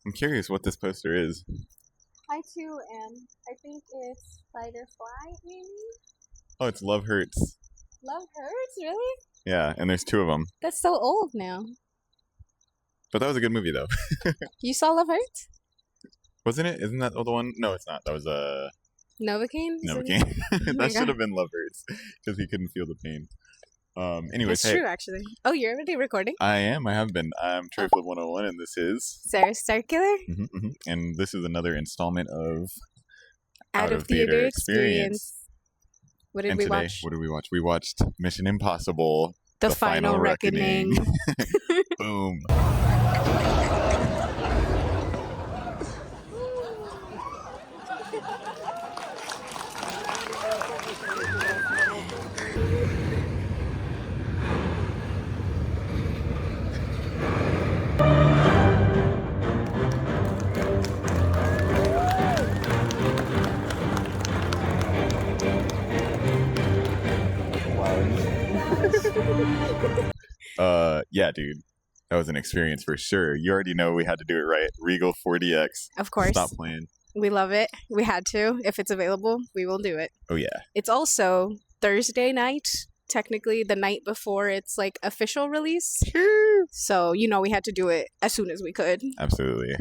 I'm curious what this poster is. I too am. I think it's Fight or Flight, maybe? Oh, it's Love Hurts. Love Hurts? Really? Yeah, and there's two of them. That's so old now. But that was a good movie, though. You saw Love Hurts? Wasn't it? Isn't that the one? No, it's not. That was Novocaine? Novocaine. Oh That should have been Love Hurts because he couldn't feel the pain. Anyways, That's true, actually. Oh, you're already recording? I am. I have been. I'm Trey Flip 101, and this is Sarah Starkiller? And this is another installment of Out of Theater Experience. What did we watch? What did we watch? We watched Mission Impossible: The Final Reckoning. Boom. Yeah, dude. That was an experience for sure. You already know we had to do it right. Regal 4DX. Of course. Stop playing. We love it. We had to. If it's available, we will do it. Oh, yeah. It's also Thursday night, technically the night before its like official release. So, we had to do it as soon as we could. Absolutely.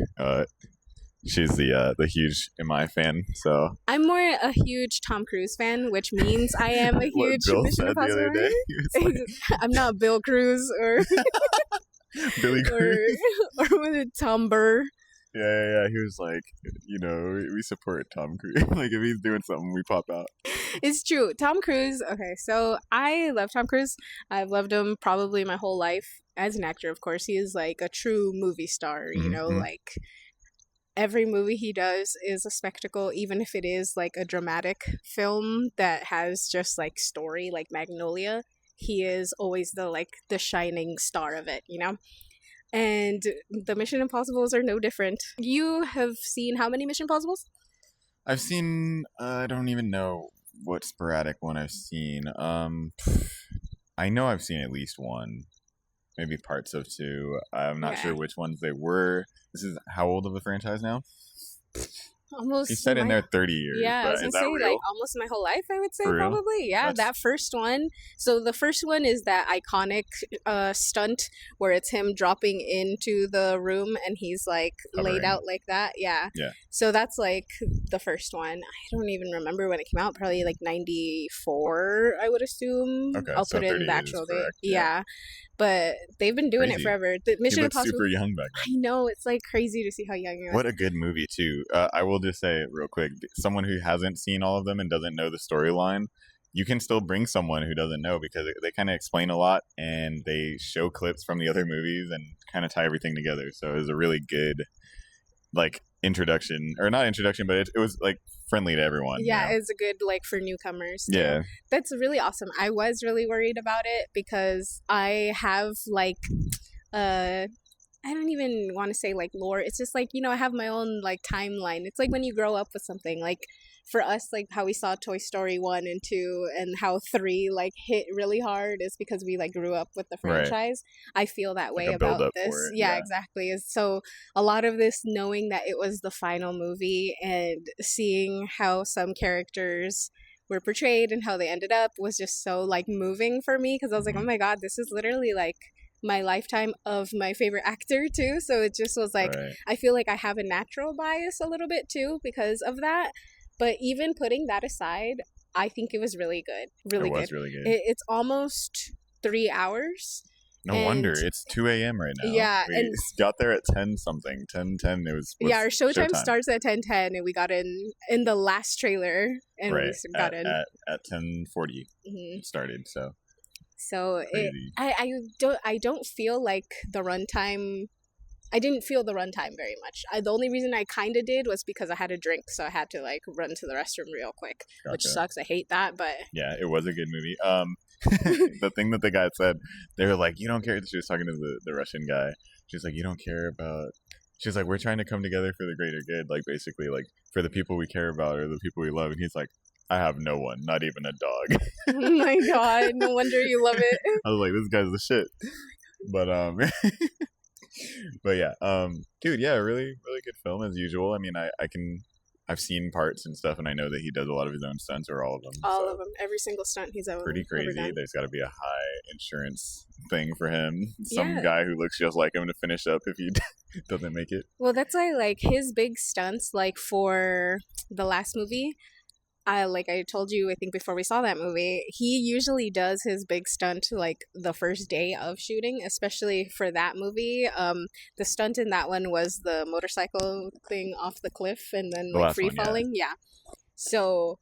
She's the huge MI fan, so I'm more a huge Tom Cruise fan, which means I am a huge Bill Mission said the other day. Impossible. Like, I'm not Bill Cruise or Billy Cruz. or was it Tom Burr? Yeah. He was like, we support Tom Cruise. Like, if he's doing something, we pop out. It's true. Tom Cruise. Okay, so I love Tom Cruise. I've loved him probably my whole life as an actor. Of course, he is like a true movie star. Like. Every movie he does is a spectacle, even if it is like a dramatic film that has just like story, like Magnolia. He is always the shining star of it, And the Mission Impossibles are no different. You have seen how many Mission Impossibles? I've seen, I don't even know what sporadic one I've seen. I know I've seen at least one. Maybe parts of two. I'm not sure which ones they were. This is how old of a franchise now? Almost. He said in there 30 years. Yeah, I was is gonna that say real? like almost my whole life. I would say For real? probably. Yeah, that first one. So the first one is that iconic stunt where it's him dropping into the room and he's like laid out like that. Yeah. Yeah. So that's like the first one. I don't even remember when it came out. Probably like 94, I would assume. Okay, I'll so put it in the 30 actual is date. correct, Yeah. But they've been doing it forever. The Mission Impossible. Super young back then. I know, it's like crazy to see how young you are. What a good movie too. I will just say it real quick. Someone who hasn't seen all of them and doesn't know the storyline, you can still bring someone who doesn't know because they kind of explain a lot and they show clips from the other movies and kind of tie everything together. So it was a really good introduction, or not introduction, but it was like friendly to everyone. Yeah, it's a good for newcomers too. Yeah, that's really awesome. I was really worried about it because I have I don't even want to say lore. It's just I have my own timeline. It's like when you grow up with something, for us, how we saw Toy Story 1 and 2 and how 3 hit really hard is because we grew up with the franchise. Right. I feel that way about this. Yeah, exactly. So a lot of this, knowing that it was the final movie and seeing how some characters were portrayed and how they ended up was just so moving for me, because I was like, oh my god, this is literally my lifetime of my favorite actor too. So it just was right. I feel like I have a natural bias a little bit too because of that. But even putting that aside, I think it was really good. Really good. Really good. It's almost 3 hours. No wonder. It's 2 a.m. right now. Yeah. We got there at 10 something. 10:10. It was our showtime starts at 10:10, and we got in the last trailer, and we got in at 10:40. Started. So I don't feel like the runtime. I didn't feel the runtime very much. The only reason I kind of did was because I had a drink, so I had to run to the restroom real quick, which sucks. I hate that, but yeah, it was a good movie. The thing that the guy said, they were like, "You don't care." She was talking to the Russian guy. She's like, "You don't care about." She's like, "We're trying to come together for the greater good, basically, for the people we care about or the people we love." And he's like, I have no one, not even a dog. Oh my god, no wonder you love it. I was like, this guy's the shit. But but yeah, dude, yeah, really, really good film as usual. I mean, I've seen parts and stuff, and I know that he does a lot of his own stunts or all of them. All so of them, every single stunt he's pretty ever crazy. done. There's got to be a high insurance thing for him. Some Yeah. guy who looks just like him to finish up if he doesn't make it. Well, that's why like his big stunts, like for the last movie, like I told you, I think before we saw that movie, he usually does his big stunt like the first day of shooting, especially for that movie. The stunt in that one was the motorcycle thing off the cliff and then The like last free one, yeah. falling. Yeah. So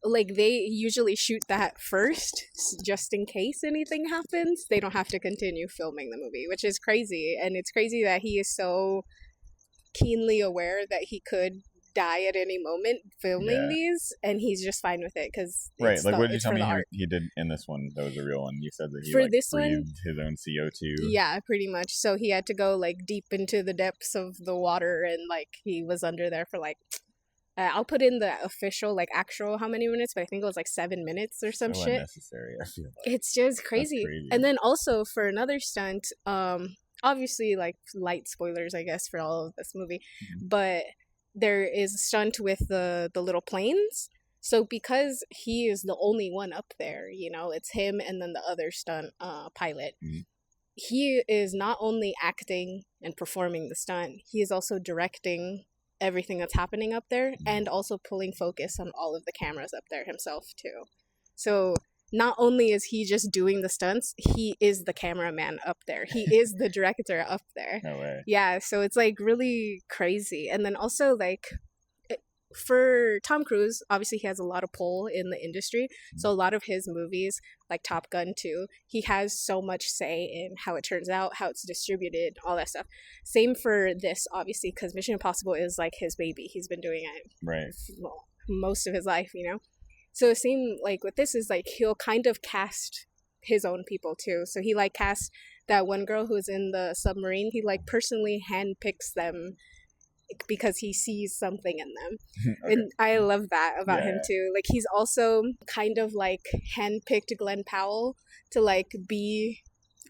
like they usually shoot that first just in case anything happens. They don't have to continue filming the movie, which is crazy. And it's crazy that he is so keenly aware that he could die at any moment filming Yeah. these, and he's just fine with it because Right, like what did you it's tell for me the art. he did in this one that was a real one? You said that he For like this one- breathed his own CO2. Yeah, pretty much. So he had to go like deep into the depths of the water, and like he was under there for like I'll put in the official like actual how many minutes, but I think it was like 7 minutes or some So shit. unnecessary, I feel like. It's just crazy. crazy. And then also for another stunt, obviously like light spoilers I guess for all of this movie, but there is a stunt with the little planes. So because he is the only one up there, you know, it's him and then the other stunt pilot. Mhm. He is not only acting and performing the stunt, he is also directing everything that's happening up there and also pulling focus on all of the cameras up there himself too. So not only is he just doing the stunts, he is the cameraman up there. He is the director up there. No way. Yeah, so it's like really crazy. And then also like for Tom Cruise, obviously he has a lot of pull in the industry. So a lot of his movies, like Top Gun 2, he has so much say in how it turns out, how it's distributed, all that stuff. Same for this, obviously, because Mission Impossible is like his baby. He's been doing it Right. most of his life, you know? So it seemed like with this is like he'll kind of cast his own people too. So he like cast that one girl who's in the submarine. He like personally handpicks them because he sees something in them. Okay. And I love that about him Yeah. too. Like he's also kind of like handpicked Glenn Powell to like be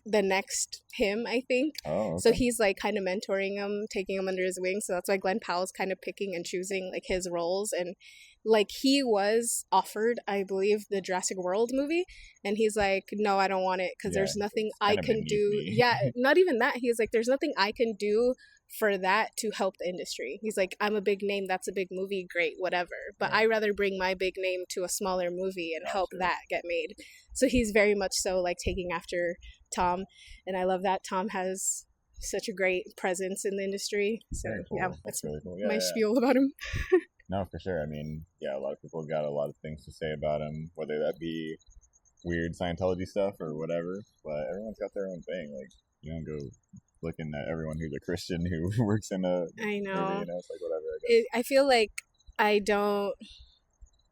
the next him, I think. Oh, okay. So he's like kind of mentoring him, taking him under his wing. So that's why Glenn Powell's kind of picking and choosing like his roles. And like he was offered, I believe, the Jurassic World movie, and he's like, no, I don't want it because Yeah, there's nothing it's I kinda can beneath do. me. Yeah, not even that. He's like, there's nothing I can do for that to help the industry. He's like, I'm a big name, that's a big movie, great, whatever. But Right. I rather bring my big name to a smaller movie and help Gotcha. that get made. So he's very much so like taking after Tom, and I love that Tom has such a great presence in the industry. So Very cool. yeah, That's that's really cool. my Yeah. spiel about him. No, for sure. I mean, yeah, a lot of people got a lot of things to say about him, whether that be weird Scientology stuff or whatever. But everyone's got their own thing. Like, you don't go looking at everyone who's a Christian who works in a I movie, know. you know, it's like whatever, I guess. I feel like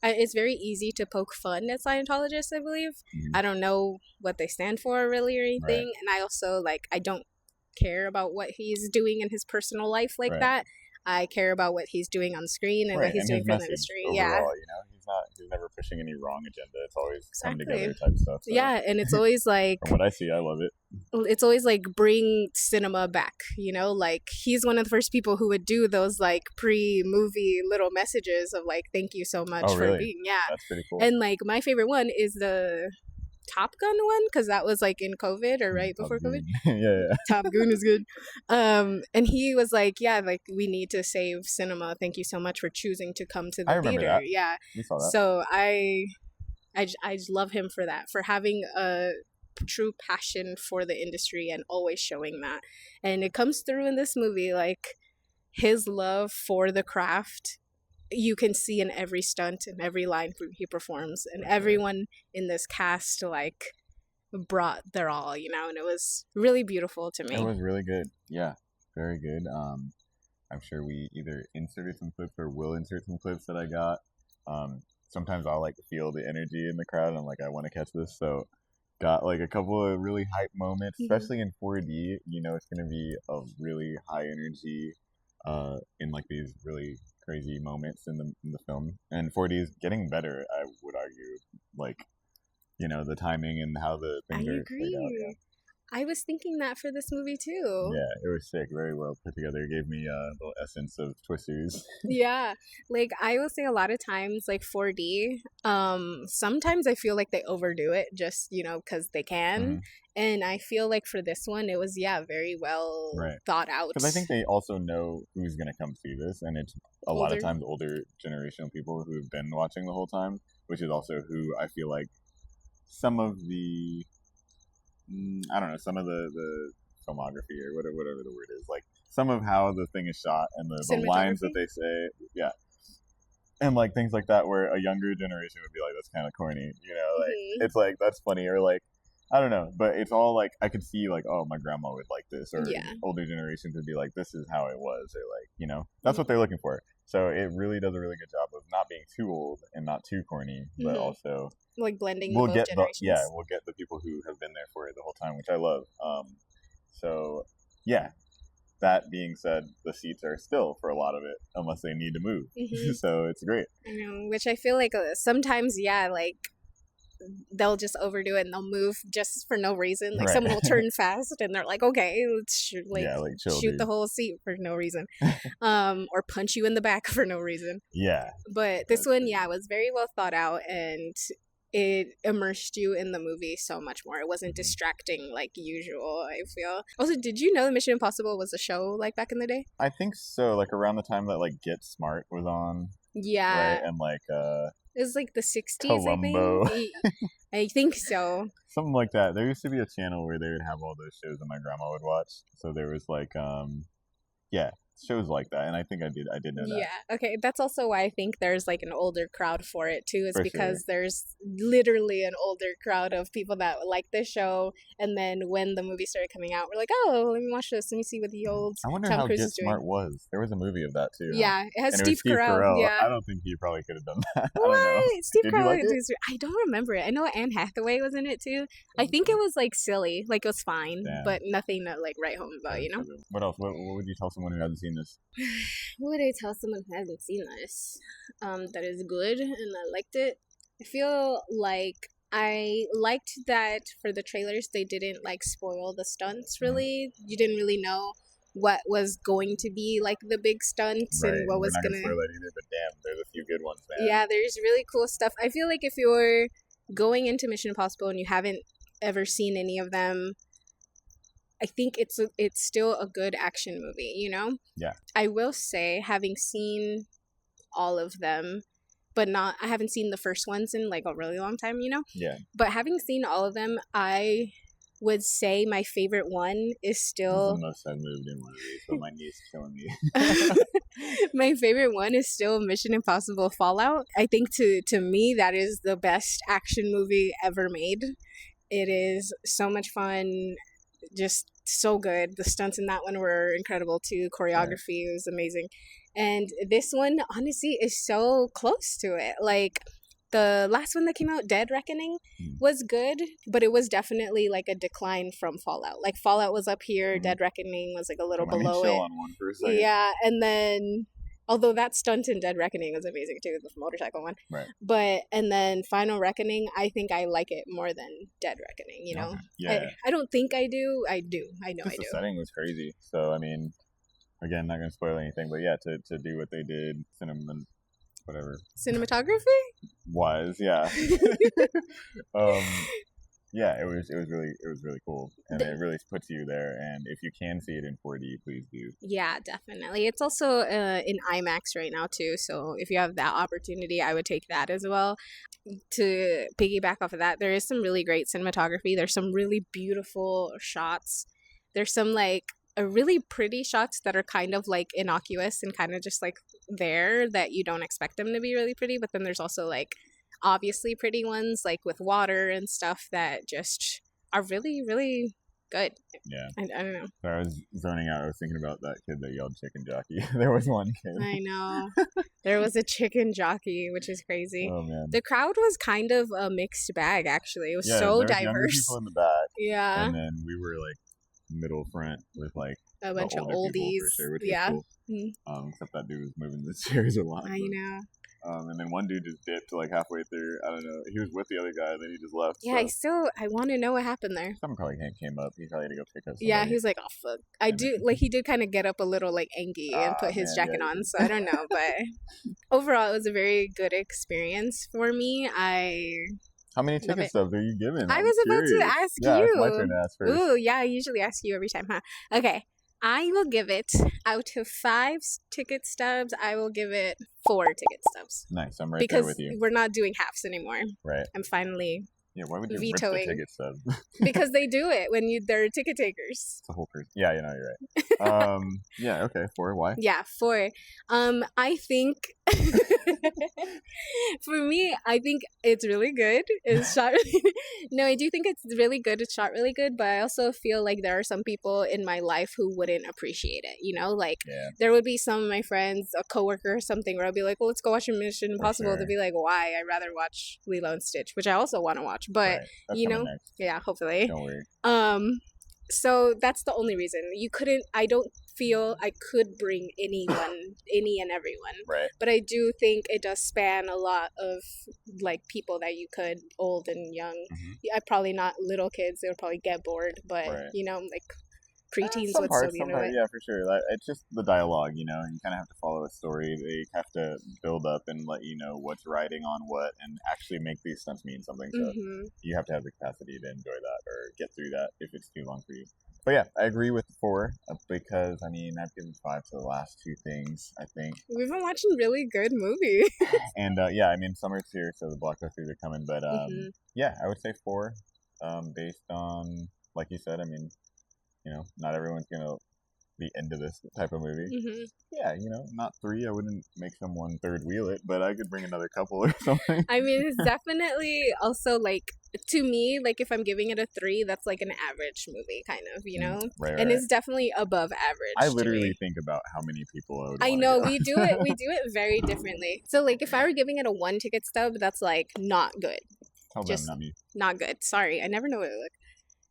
it's very easy to poke fun at Scientologists, I believe. Mhm. I don't know what they stand for really or anything. And I also, like, I don't care about what he's doing in his personal life like Right. that. I care about what he's doing on screen and what he's and doing his for the message industry. overall, Yeah. you know, he's never pushing any wrong agenda. It's always come Exactly. together type stuff. So Yeah, and it's always like from what I see, I love it. it's always like bring cinema back, you know, like he's one of the first people who would do those like pre-movie little messages of like thank you so much Oh, for really? being That's pretty cool. and like my favorite one is the Top Gun one because that was like in COVID or right Top before COVID. Gun. yeah. Top Gun is good. And he was like, yeah, like we need to save cinema. Thank you so much for choosing to come to the I remember theater. that. Yeah. We saw that. So I just love him for that, for having a true passion for the industry and always showing that. And it comes through in this movie, like his love for the craft. You can see in every stunt and every line he performs, and everyone in this cast like brought their all, you know, and it was really beautiful to me. It was really good. Yeah, very good. I'm sure we either inserted some clips or will insert some clips that I got. Sometimes I'll like feel the energy in the crowd and I'm like, I want to catch this. So got like a couple of really hype moments, especially in 4D. You know, it's going to be a really high energy in like these really crazy moments in the film. And 4D is getting better, I would argue. Like, you know, the timing and how the things are played out. Yeah. I was thinking that for this movie too. Yeah, it was sick. Very well put together. It gave me a little essence of Twisters. Yeah, like I will say a lot of times, like 4D, sometimes I feel like they overdo it just, because they can. Hmm. And I feel like for this one, it was, yeah, very well Right. thought out. Because I think they also know who's going to come see this, and it's a lot of Older. times older generational people who've been watching the whole time, which is also who I feel like some of the, I don't know, some of the filmography or whatever the word is, like some of how the thing is shot and the lines that Cinematography? they say, yeah, and like things like that, where a younger generation would be like, "That's kind of corny," like Hmm. it's like that's funny, or like I don't know, but it's all like I could see like, oh, my grandma would like this, or Yeah. older generations would be like, this is how it was, or like that's what Hmm. they're looking for. So it really does a really good job of not being too old and not too corny, but Hmm. also Like blending the both generations. we'll get the people who have been there for it the whole time, which I love. So yeah, that being said, the seats are still for a lot of it, unless they need to move. Hmm. So it's great. I know, which I feel like sometimes, yeah, like they'll just overdo it and they'll move just for no reason. Like Right. someone will turn fast and they're like, okay, let's Yeah, like chill, shoot dude. the whole seat for no reason, or punch you in the back for no reason. Yeah. But this one, yeah, was very well thought out and it immersed you in the movie so much more. It wasn't distracting like usual, I feel. Also, did you know Mission Impossible was a show like back in the day? I think so. Like around the time that like Get Smart was on, Yeah. right, and like It was like the 60s, Columbo, I think. I think so. something like that. There used to be a channel where they would have all those shows that my grandma would watch. So there was like, yeah, shows like that, and I think I did know that. Yeah. Okay. That's also why I think there's like an older crowd for it too. Is For because sure. there's literally an older crowd of people that like this show, and then when the movie started coming out, we're like, oh, let me watch this. Let me see what the old I wonder Tom how Cruise Get is doing. Smart was. There was a movie of that too. Yeah, it has And it Steve was Steve Carell. Carell. Yeah. I don't think he probably could have done that. I don't know. What? Steve Did you Carell? like it? I don't remember it. I know Anne Hathaway was in it too. I think it was like silly, like it was fine, Damn. but nothing to like write home about, What else? What would you tell someone who hasn't seen this? What would I tell someone who hasn't seen this? That is good and I liked it. I feel like I liked that for the trailers they didn't like spoil the stunts really. You didn't really know what was going to be like the big stunts Right. and what We're was not gonna gonna spoil that either, but damn, there's a few good ones, man. Yeah, there's really cool stuff. I feel like if you're going into Mission Impossible and you haven't ever seen any of them, I think it's still a good action movie, Yeah. I will say, having seen all of them, but I haven't seen the first ones in like a really long time, Yeah. But having seen all of them, I would say my favorite one is This is still the most I've moved in one of these, but my knee's killing me. my favorite one is still Mission Impossible Fallout. I think to me that is the best action movie ever made. It is so much fun, just so good. The stunts in that one were incredible too. Choreography was amazing. And this one, honestly, is so close to it. Like, the last one that came out, Dead Reckoning, was good, but it was definitely like a decline from Fallout. Like, Fallout was up here, Dead Reckoning was like a little below chill it. on one for a second. Yeah, and then although that stunt in Dead Reckoning was amazing too, the motorcycle one. Right. But and then Final Reckoning, I think I like it more than Dead Reckoning. Okay. Yeah. I don't think I do. I do. I know I do. The setting was crazy. So I mean, again, not gonna spoil anything, but yeah, to do what they did, Cinematography wise, yeah. Yeah, it was really cool, and it really puts you there. And if you can see it in 4D, please do. Yeah, definitely. It's also in IMAX right now too, so if you have that opportunity, I would take that as well. To piggyback off of that, there is some really great cinematography. There's some really beautiful shots. There's some like really pretty shots that are kind of like innocuous and kind of just like there that you don't expect them to be really pretty, but then there's also like obviously pretty ones like with water and stuff that just are really, really good. Yeah. I don't know. So I was zoning out. I was thinking about that kid that yelled chicken jockey. There was one kid. I know. There was a chicken jockey, which is crazy. Oh, man. The crowd was kind of a mixed bag, actually. It was so there was diverse. Younger people in the back. Yeah. And then we were like middle front with like a bunch of oldies. People, for sure, which was cool. Except that dude was moving the chairs a lot. I know. And then one dude just dipped like halfway through. I don't know. He was with the other guy, then he just left. Yeah, So. I want to know what happened there. Something probably came up. He probably had to go pick up somebody. Yeah, he was like, oh fuck. I do like he did kind of get up a little like angry and put his jacket on, so I don't know, but overall it was a very good experience for me. How many ticket stubs are you giving? I was about to ask you. Yeah, it's my turn to ask first. Ooh, yeah, I usually ask you every time, huh? Okay. I will give it, out of 5 ticket stubs, I will give it 4 ticket stubs. Nice, I'm right there with you. Because we're not doing halves anymore. Right. I'm finally why would you vetoing rip the ticket stub? because they do it when they're ticket takers. It's a whole person. Yeah, you're right. Yeah, okay, 4. Why? Yeah, 4. I think for me, I think it's really good. It's shot really No, I do think it's really good. It's shot really good, but I also feel like there are some people in my life who wouldn't appreciate it, like there would be some of my friends, a coworker or something, where I'll be like, well, let's go watch Mission Impossible. Sure. They'll be like, why? I'd rather watch Lilo and Stitch, which I also want to watch, but yeah, hopefully. Don't worry. So that's the only reason. I don't feel I could bring any and everyone. Right. But I do think it does span a lot of like people that you could, old and young. Mm-hmm. Probably not little kids, they would probably get bored, but like preteens would still be into it. Yeah, for sure. It's just the dialogue, you kind of have to follow a story. They have to build up and let you know what's riding on what and actually make these stunts mean something. So you have to have the capacity to enjoy that or get through that if it's too long for you. But yeah, I agree with 4 because, I've given 5 to the last 2 things, I think. We've been watching really good movies. And summer's here, so the blockbusters are coming. But yeah, I would say 4 based on, like you said, not everyone's going to be into this type of movie. Mm-hmm. Yeah, not 3. I wouldn't make someone third wheel it, but I could bring another couple or something. It's definitely also like, to me, like if I'm giving it a 3, that's like an average movie, kind of, Right. And it's definitely above average. I literally think about how many people I know we do it. We do it very differently. So like if I were giving it a 1 ticket stub, that's like not good. Tell them, not me. Not good. Sorry, I never know what it look.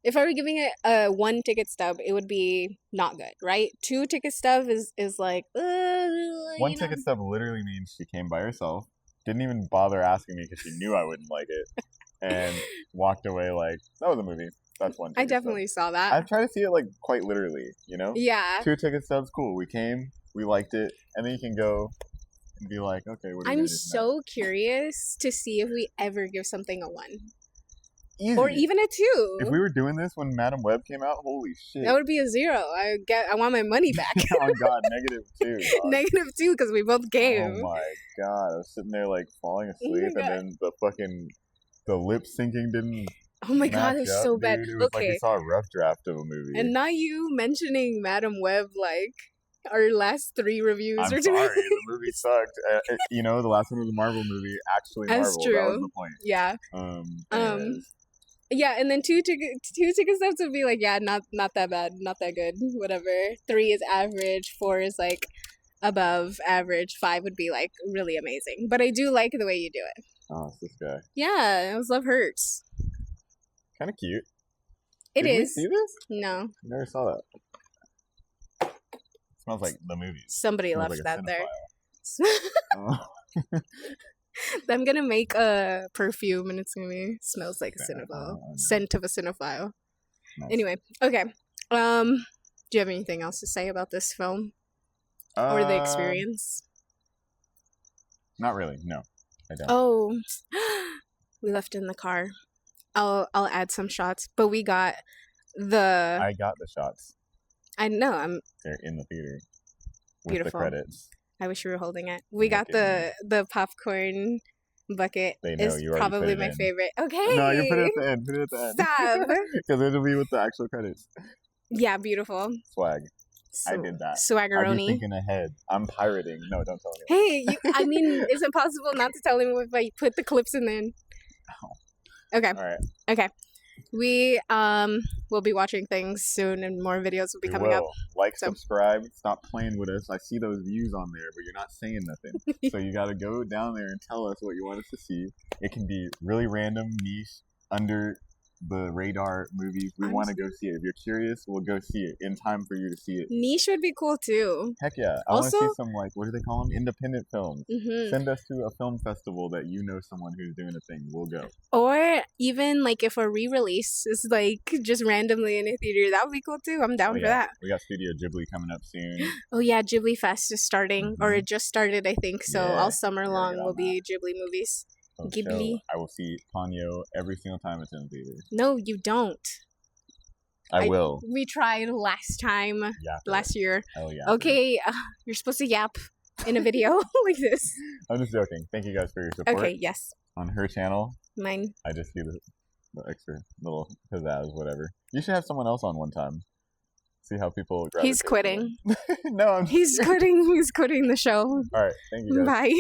If I were giving it a 1 ticket stub, it would be not good, right? 2 ticket stub is like, 1 ticket stub literally means she came by herself, didn't even bother asking me because she knew I wouldn't like it, and walked away like, that was a movie. That's 1 ticket I definitely saw that. I try to see it like quite literally, Yeah. 2 ticket stubs, cool. We came, we liked it, and then you can go and be like, okay, what are you I'm so curious to see if we ever give something a 1. Easy. Or even a 2. If we were doing this when Madam Web came out, holy shit. That would be a 0. I want my money back. Oh god, -2. -2 because we both came. Oh my god, I was sitting there like falling asleep, and then the lip syncing didn't. Oh my god, it's so bad. It was like you saw a rough draft of a movie. And not you mentioning Madam Web like our last 3 reviews. I'm sorry, the movie sucked. The last one was a Marvel movie. Actually, that's Marvel. True. That was the point. Yeah. Yeah, and then 2 ticket stubs would be like, yeah, not that bad, not that good, whatever. 3 is average, 4 is like above average, 5 would be like really amazing. But I do like the way you do it. Oh, it's this guy. Yeah, Love Hurts. Kind of cute. It Did is. we see this? No. I never saw that. It smells like the movies. Somebody left like that there. I'm gonna make a perfume and it's gonna be smells like a cinephile. Scent of a cinephile. Nice. Anyway, okay. Do you have anything else to say about this film? Or the experience? Not really, no. I don't. Oh. We left in the car. I'll add some shots, but we got I got the shots. I know, they're in the theater. With beautiful. The credits. I wish you were holding it. We got the popcorn bucket. They know you probably my favorite. Okay. No, you put it at the end. Put it at the end. Stop. Because it'll be with the actual credits. Yeah, beautiful. Swag. I did that. Swaggeroni. I'm thinking ahead. I'm pirating. No, don't tell me. Hey, is it possible not to tell him if I put the clips in then? Oh. Okay. All right. Okay. We will be watching things soon, and more videos will be coming up. Like, subscribe, stop playing with us. I see those views on there, but you're not saying nothing. So you got to go down there and tell us what you want us to see. It can be really random, niche, under the Radar movies. We want to go see it. If you're curious, we'll go see it in time for you to see it. Niche would be cool too. Heck yeah. I want to see some, like, what do they call them? Independent films. Send us to a film festival that you know someone who's doing a thing. We'll go. Or even, like, if a re-release is, like, just randomly in a theater, that would be cool too. I'm down for that. We got Studio Ghibli coming up soon. Oh yeah, Ghibli Fest is starting. Or it just started, I think. So all summer long will be Ghibli movies. Ghibli. I will see Ponyo every single time it's in theater. No, you don't. I will. We tried last year. Oh yeah. Okay, you're supposed to yap in a video like this. I'm just joking. Thank you guys for your support. Okay, yes. On her channel. Mine. I just see the extra little pizzazz, whatever. You should have someone else on one time. See how people. He's quitting. No, he's quitting. He's quitting the show. All right. Thank you guys. Bye.